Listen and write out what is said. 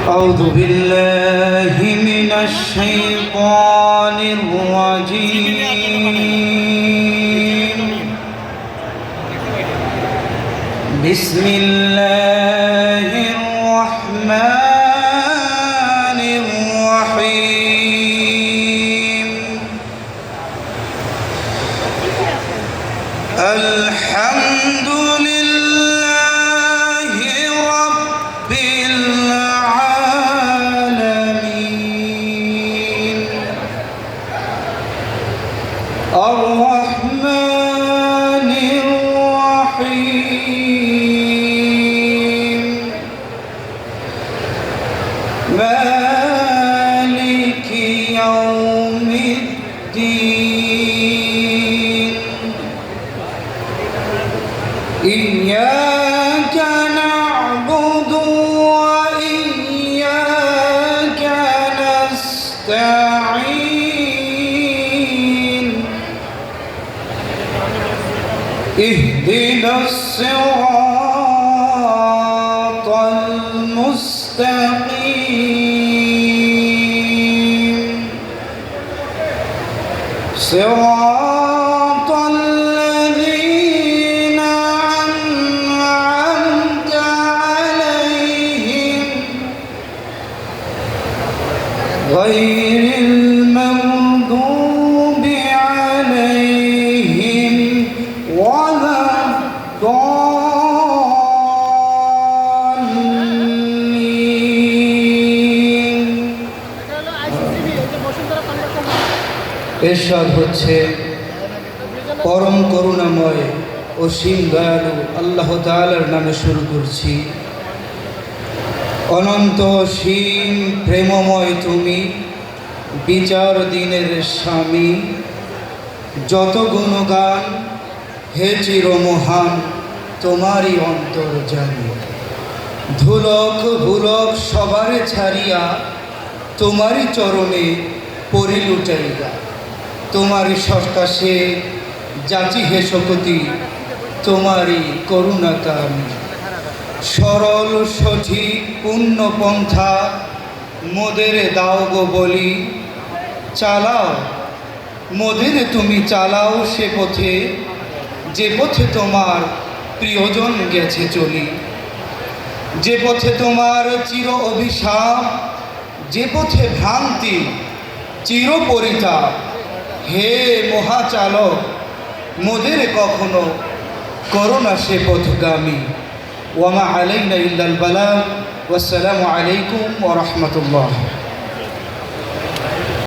أعوذ بالله من الشيطان الرجيم. بسم الله الرحمن الرحيم. الحمد لله رب العالمين الرحمن الرحيم مالك يوم الدين إياك نعبد وإياك نستعين اهدنا الصراط المستقيم صراط الذين أنعمت عليهم غير المغضوب عليهم ولا الضالين. ইরশাদ হচ্ছে, পরম করুণাময় অসীম দয়ালু আল্লাহ তাআলার নামে শুরু করছি। অনন্ত অসীম প্রেমময় তুমি, বিচার দিনের স্বামী। যত গুণগান হে চিরমহান তোমারই অন্তর্যামী। ধুলক ভুলক সবারে ছাড়িয়া তোমারই চরণে পরি লুটাইয়া। তোমারই সরকাশে যাচি হে শকতি তোমারই করুণাকামী। সরল সঠিক পূর্ণ পন্থা মোদের দাও গো বলি। চালাও মোদের তুমি চালাও সে পথে, যে পথে তোমার প্রিয়জন গেছে চলি। যে পথে তোমার চির অভিশাপ, যে পথে ভ্রান্তি চির পরিতাপ। হে মহাচালক মোদের কখনো করোনা সে পথগামী। ওয়ামা আলাইনা ইল্লাল বালাগ। ওয়াসসালামু আলাইকুম ওয়া রাহমাতুল্লাহ।